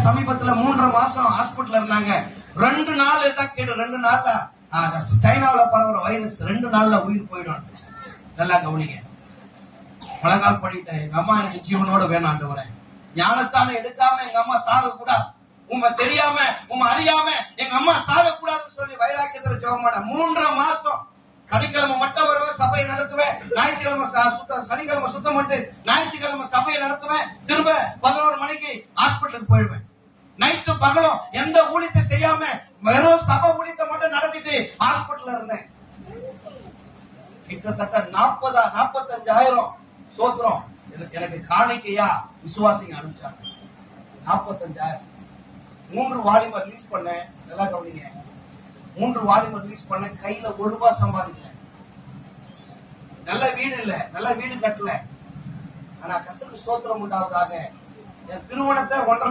சமீபத்துல 3.5 மாசம் ஹாஸ்பிட்டல் இருந்தாங்க. 2 நாள் தான் கேடு. 2 நாள்ல சைனாவில பரவுற வைரஸ் 2 நாள்ல உயிர் போயிடும். நல்லா கவனிங்க. முழங்கால் பண்ணிட்டேன், எங்க அம்மா எனக்கு ஜீவனோட வேணும் ஆண்டவரே. ஞானஸ்தானம் எடுக்காம எங்க அம்மா சாக கூடாது, உங்க தெரியாம உங்க அறியாம எங்க அம்மா சாக கூடாதுன்னு சொல்லி வைராக்கியத்துல ஜெபம் பண்ண 3.5 மாசம். சனிக்கிழமை மட்டும் வருவேன், சபையை நடத்துவேன். ஞாயிற்றுக்கிழமை சனிக்கிழமை சுத்தம் பண்ணிட்டு ஞாயிற்றுக்கிழமை சபையை நடத்துவேன். திரும்ப 11 மணிக்கு ஹாஸ்பிட்டலுக்கு போயிடுவேன். நைட்டு பகலும் எந்த ஊழியத்தை செய்யாம வெறும் சபை ஊழியத்தை மட்டும் நடத்திட்டு ஹாஸ்பிட்டல்ல இருந்தேன். கிட்டத்தட்ட 45,000 சோத்திரம் எனக்கு காணிக்கையா விசுவாசிங்க அனுப்பிச்சாங்க. 45,000. 3 வாலிபர் ரிலீஸ் பண்ணேன். நல்லா கவனிங்க. 3 வாலிபர் ரிலீஸ் பண்ண, கையில 1 ரூபாய் சம்பாதிக்கல. நல்ல வீடு இல்ல, நல்ல வீடு கட்டல. ஆனா கர்த்தருக்கு ஸ்தோத்திரம் உண்டாவதாக. என் திருமணத்தை 1.5